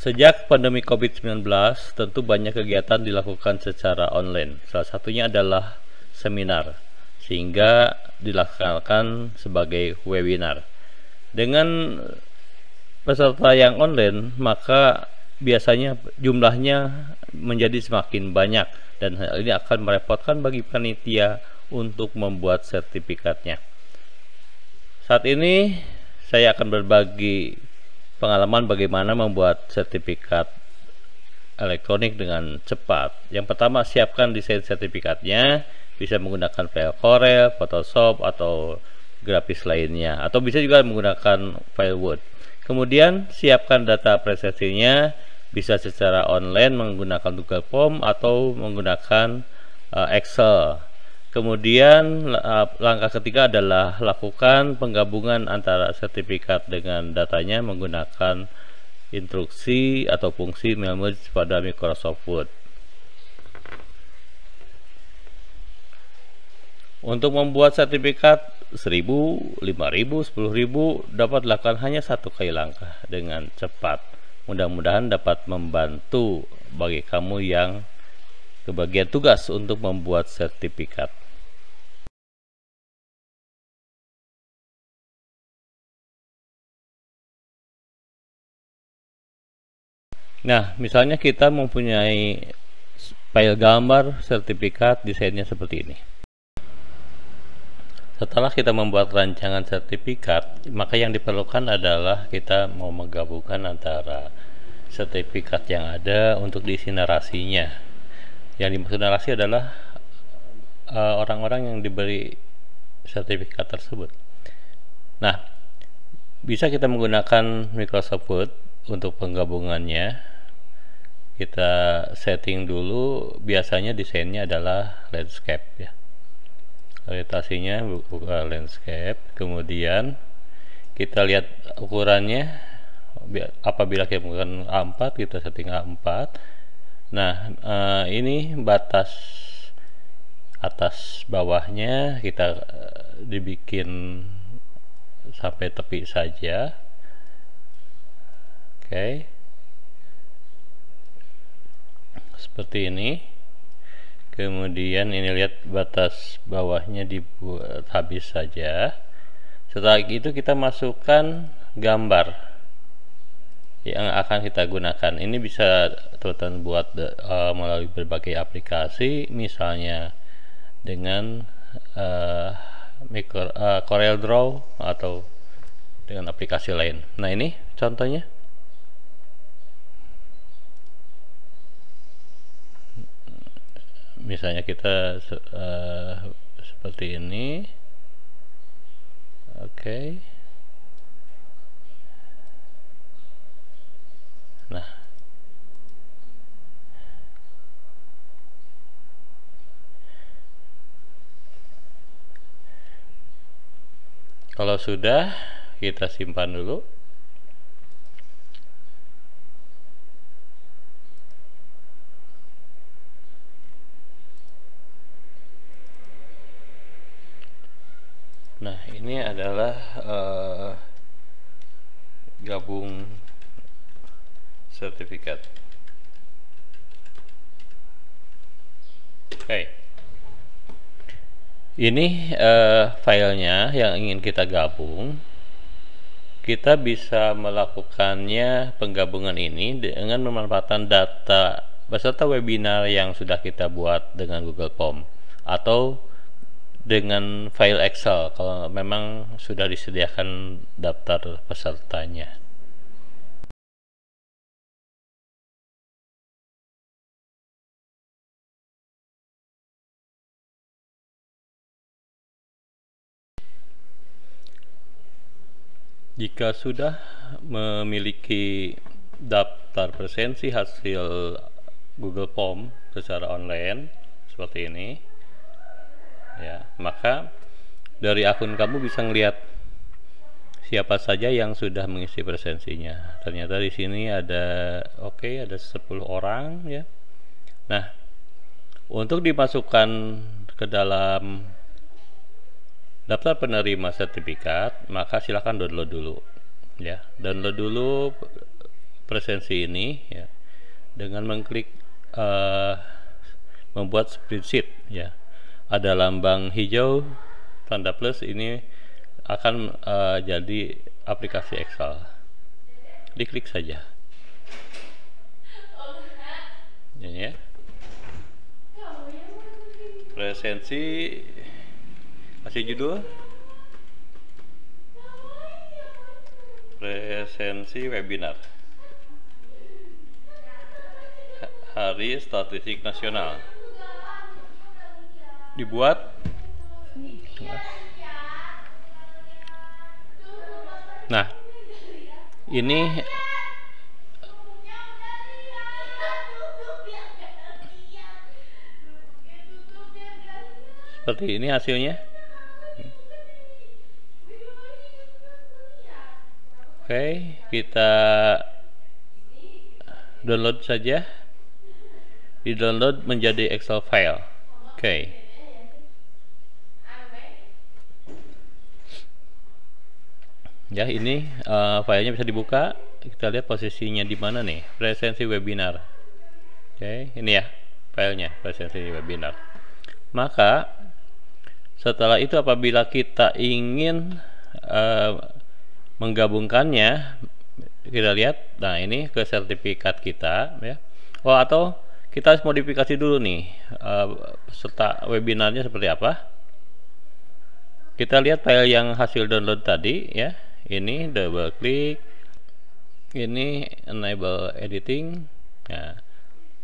Sejak pandemi COVID-19, tentu banyak kegiatan dilakukan secara online. Salah satunya adalah seminar, sehingga dilaksanakan sebagai webinar. Dengan peserta yang online, maka biasanya jumlahnya menjadi semakin banyak, dan hal ini akan merepotkan bagi panitia untuk membuat sertifikatnya. Saat ini saya akan berbagi pengalaman bagaimana membuat sertifikat elektronik dengan cepat. Yang pertama, siapkan desain sertifikatnya, bisa menggunakan file Corel, Photoshop, atau grafis lainnya, atau bisa juga menggunakan file Word. Kemudian siapkan data presentasinya, bisa secara online menggunakan Google Form atau menggunakan Excel. Kemudian langkah ketiga adalah lakukan penggabungan antara sertifikat dengan datanya menggunakan instruksi atau fungsi merge pada Microsoft Word. Untuk membuat sertifikat 1000, 5000, 10.000 dapat dilakukan hanya satu kali langkah dengan cepat. Mudah-mudahan dapat membantu bagi kamu yang kebagian tugas untuk membuat sertifikat. Nah, misalnya kita mempunyai file gambar sertifikat, desainnya seperti ini. Setelah kita membuat rancangan sertifikat, maka yang diperlukan adalah kita mau menggabungkan antara sertifikat yang ada untuk diisi narasinya. Yang dimaksud narasi adalah orang-orang yang diberi sertifikat tersebut. Nah, bisa kita menggunakan Microsoft Word untuk penggabungannya. Kita setting dulu, biasanya desainnya adalah landscape ya. Orientasinya buka landscape, kemudian kita lihat ukurannya. Apabila kita menggunakan A4, kita setting A4. Nah, ini batas atas bawahnya kita dibikin sampai tepi saja. Oke. Seperti ini. Kemudian ini lihat batas bawahnya dibuat habis saja. Setelah itu kita masukkan gambar yang akan kita gunakan. Ini bisa teman-teman buat melalui berbagai aplikasi, misalnya dengan Corel Draw atau dengan aplikasi lain. Nah, ini contohnya. Misalnya kita seperti ini. Oke. Nah, kalau sudah, kita simpan dulu. Nah, ini adalah gabung sertifikat. Oke. Ini filenya yang ingin kita gabung. Kita bisa melakukannya penggabungan ini dengan memanfaatkan data peserta webinar yang sudah kita buat dengan Google Form atau dengan file Excel kalau memang sudah disediakan daftar pesertanya. Jika sudah memiliki daftar presensi hasil Google Form secara online seperti ini ya, maka dari akun kamu bisa ngelihat siapa saja yang sudah mengisi presensinya. Ternyata di sini ada ada 10 orang ya. Nah, untuk dimasukkan ke dalam daftar penerima sertifikat, maka silakan download dulu ya. Download dulu presensi ini ya dengan mengklik membuat spreadsheet ya. Ada lambang hijau tanda plus, ini akan jadi aplikasi Excel. Diklik saja. Ini ya. Presensi, kasih judul presensi webinar Hari Statistik Nasional. Dibuat. Nah, ini seperti ini hasilnya. Oke, kita download saja. Di-download menjadi Excel file. Oke. Ya, ini filenya bisa dibuka. Kita lihat posisinya di mana nih, presensi webinar. Oke, ini ya filenya, presensi webinar. Maka setelah itu apabila kita ingin menggabungkannya, kita lihat, nah ini ke sertifikat kita ya. Oh, atau kita harus modifikasi dulu nih peserta webinarnya seperti apa. Kita lihat file yang hasil download tadi ya. Ini double klik, ini enable editing. Nah,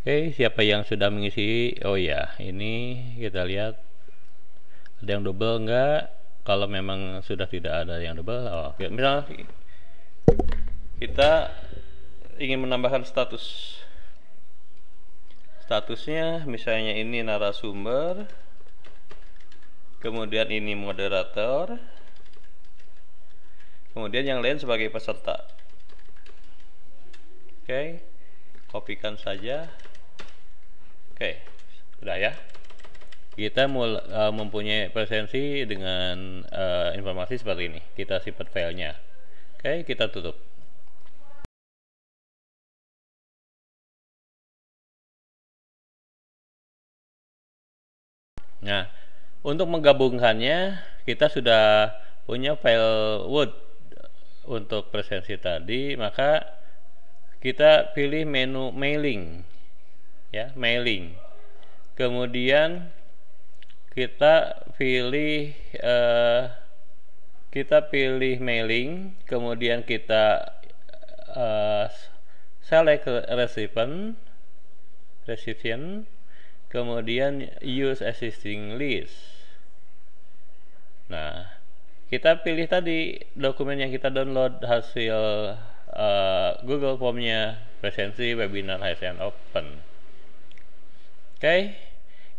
oke, siapa yang sudah mengisi? Oh ya, ini kita lihat ada yang double enggak. Kalau memang sudah tidak ada yang double, oh, misal kita ingin menambahkan statusnya, misalnya ini narasumber, kemudian ini moderator, kemudian yang lain sebagai peserta. Oke, kopikan saja. Oke, sudah ya. Kita mempunyai presensi dengan informasi seperti ini. Kita simpan filenya. Oke, kita tutup. Nah, untuk menggabungkannya kita sudah punya file Word untuk presensi tadi, maka kita pilih menu mailing ya, mailing. Kemudian kita pilih mailing, kemudian kita select recipient, kemudian use existing list. Nah, kita pilih tadi dokumen yang kita download hasil Google Form-nya, presensi webinar HSN Open. Oke,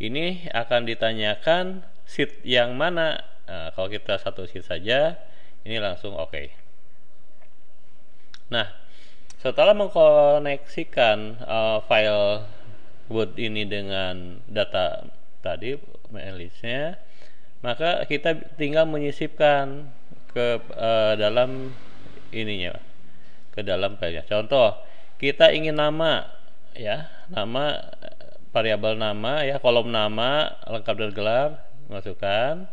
ini akan ditanyakan sheet yang mana. Nah, kalau kita satu sheet saja, ini langsung oke. Nah, setelah mengkoneksikan file Word ini dengan data tadi, listnya, maka kita tinggal menyisipkan ke dalam ininya, ke dalam filenya. Contoh, kita ingin nama ya, nama, variabel nama ya, kolom nama lengkap dan gelar, masukkan.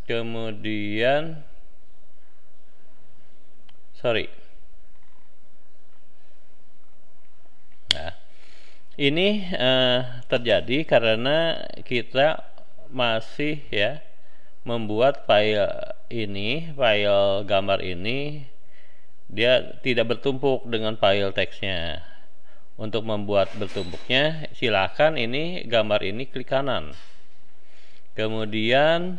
Kemudian nah, ini terjadi karena kita masih ya membuat file ini, file gambar ini dia tidak bertumpuk dengan file teksnya. Untuk membuat bertumpuknya, silakan ini gambar ini klik kanan, kemudian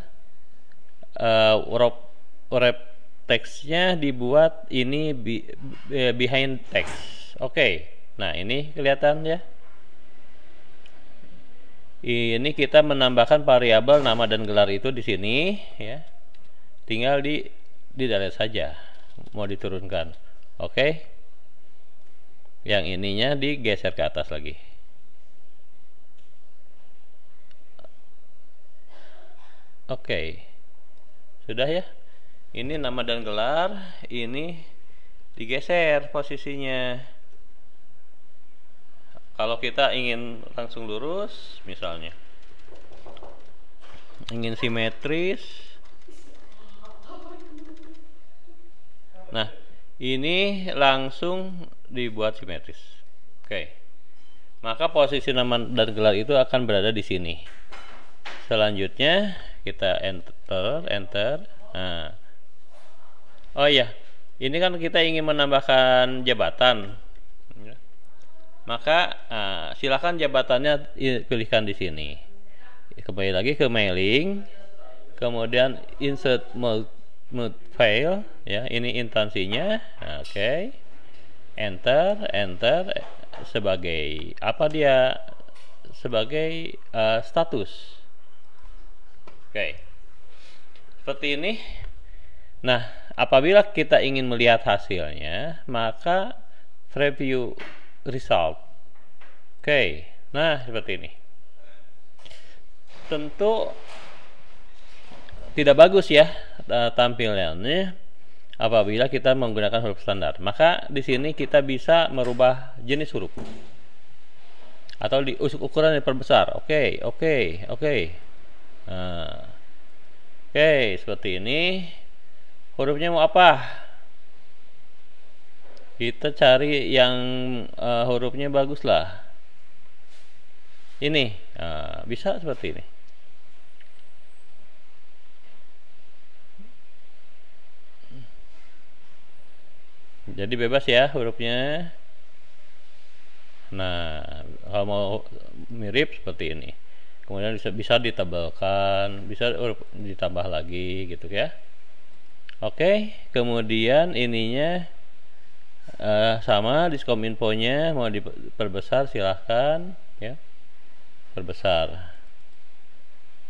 wrap teksnya dibuat ini behind text. Oke. Nah, ini kelihatan ya. Ini kita menambahkan variabel nama dan gelar itu di sini ya. Tinggal di delete saja. Mau diturunkan. Oke. Yang ininya digeser ke atas lagi. Oke. Sudah ya. Ini nama dan gelar, ini digeser posisinya. Kalau kita ingin langsung lurus, misalnya ingin simetris, nah ini langsung dibuat simetris. Oke, maka posisi nama dan gelar itu akan berada di sini. Selanjutnya kita enter. Nah, oh iya, ini kan kita ingin menambahkan jabatan. Maka silakan jabatannya pilihkan di sini. Kembali lagi ke mailing, kemudian insert mode file, ya, ini instansinya. Oke. Enter sebagai apa dia? Sebagai status. Oke. Seperti ini. Nah, apabila kita ingin melihat hasilnya, maka preview result. Oke, nah seperti ini. Tentu tidak bagus ya tampilannya apabila kita menggunakan huruf standar. Maka di sini kita bisa merubah jenis huruf atau di ukuran diperbesar. Oke. Nah, oke, seperti ini. Hurufnya mau apa? Kita cari yang hurufnya bagus lah. Ini bisa seperti ini. Jadi bebas ya hurufnya. Nah, kalau mau mirip seperti ini. Kemudian bisa ditebalkan, bisa huruf ditambah lagi gitu ya. Oke, kemudian ininya sama diskom infonya mau diperbesar silahkan ya, perbesar.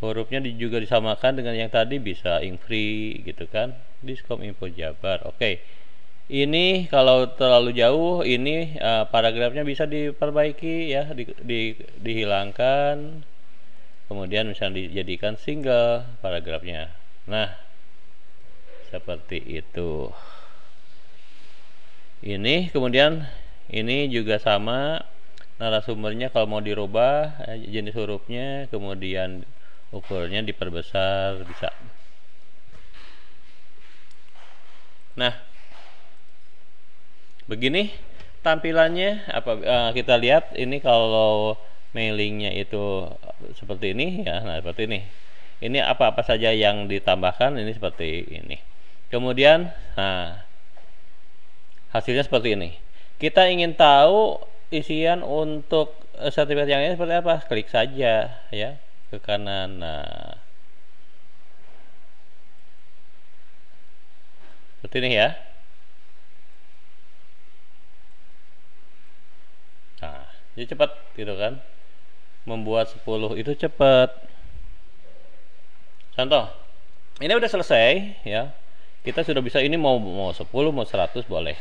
Hurufnya juga disamakan dengan yang tadi, bisa infree gitu kan, diskom info Jabar. Oke. Ini kalau terlalu jauh ini paragrafnya bisa diperbaiki ya, dihilangkan, kemudian misalnya dijadikan single paragrafnya. Nah, seperti itu. Ini kemudian ini juga sama narasumbernya, kalau mau dirubah jenis hurufnya, kemudian ukurnya diperbesar bisa. Nah, begini tampilannya. Kita lihat ini kalau mailingnya itu seperti ini ya. Nah, seperti ini. Ini apa-apa saja yang ditambahkan ini seperti ini. Kemudian hasilnya seperti ini. Kita ingin tahu isian untuk sertifikat yang ini seperti apa, klik saja ya ke kanan. Nah, seperti ini ya. Nah, jadi cepat gitu kan, membuat 10 itu cepat. Contoh, ini udah selesai ya, kita sudah bisa, ini mau 10 mau 100 boleh.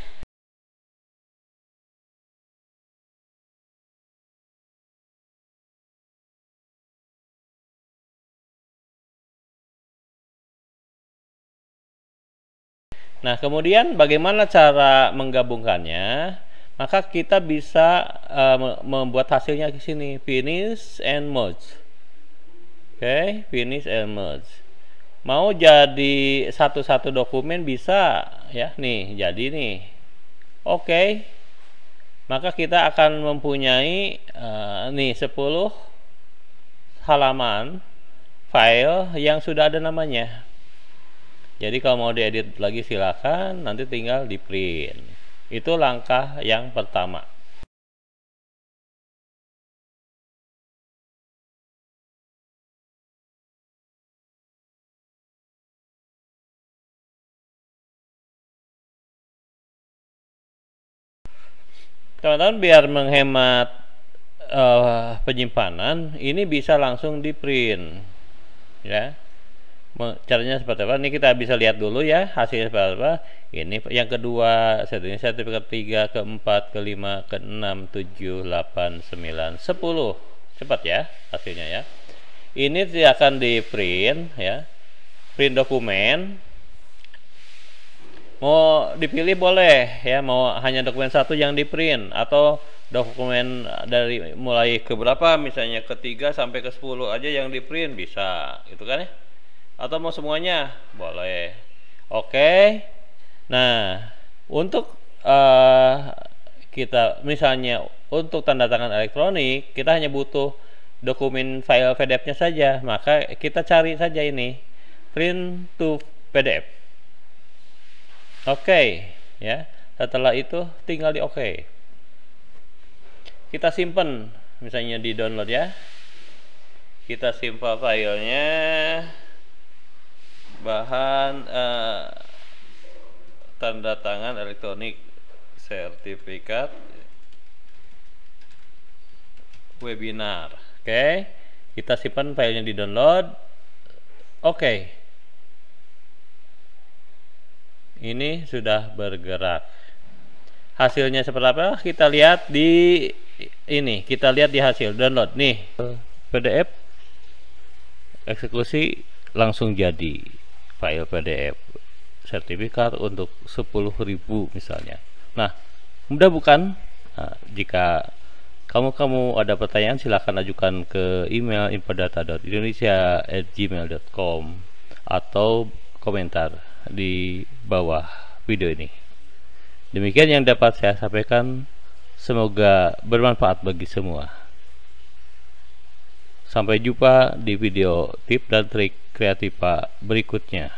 Nah, kemudian bagaimana cara menggabungkannya? Maka kita bisa membuat hasilnya di sini, finish and merge. Oke, finish and merge. Mau jadi satu-satu dokumen bisa ya, nih jadi nih. Oke. Maka kita akan mempunyai nih 10 halaman file yang sudah ada namanya. Jadi kalau mau diedit lagi silakan, nanti tinggal di print. Itu langkah yang pertama. Teman-teman, biar menghemat penyimpanan, ini bisa langsung di print ya. Caranya seperti apa? Ini kita bisa lihat dulu ya hasilnya seperti apa. Ini yang kedua, sertifikat 3, keempat, kelima, keenam, 7, 8, 9, 10. Cepat ya hasilnya ya. Ini akan di print ya, print dokumen. Mau dipilih boleh ya, mau hanya dokumen satu yang di print atau dokumen dari mulai ke berapa, misalnya ketiga sampai ke 10 aja yang di print bisa, gitu kan ya? Atau mau semuanya boleh. Oke. Nah, untuk kita misalnya untuk tanda tangan elektronik, kita hanya butuh dokumen file PDF-nya saja, maka kita cari saja ini print to PDF. Oke, ya. Setelah itu tinggal di oke. Kita simpen, misalnya di download ya. Kita simpan filenya, bahan tanda tangan elektronik sertifikat webinar. Oke, kita simpan filenya di download. Oke, ini sudah bergerak. Hasilnya seperti apa? Kita lihat di ini. Kita lihat di hasil download nih, PDF eksekusi langsung jadi file PDF sertifikat untuk 10.000 misalnya. Nah, mudah bukan? Nah, jika kamu ada pertanyaan, silahkan ajukan ke email infodata.indonesia@gmail.com atau komentar di bawah video ini. Demikian yang dapat saya sampaikan, semoga bermanfaat bagi semua. Sampai jumpa di video tip dan trik kreatif berikutnya.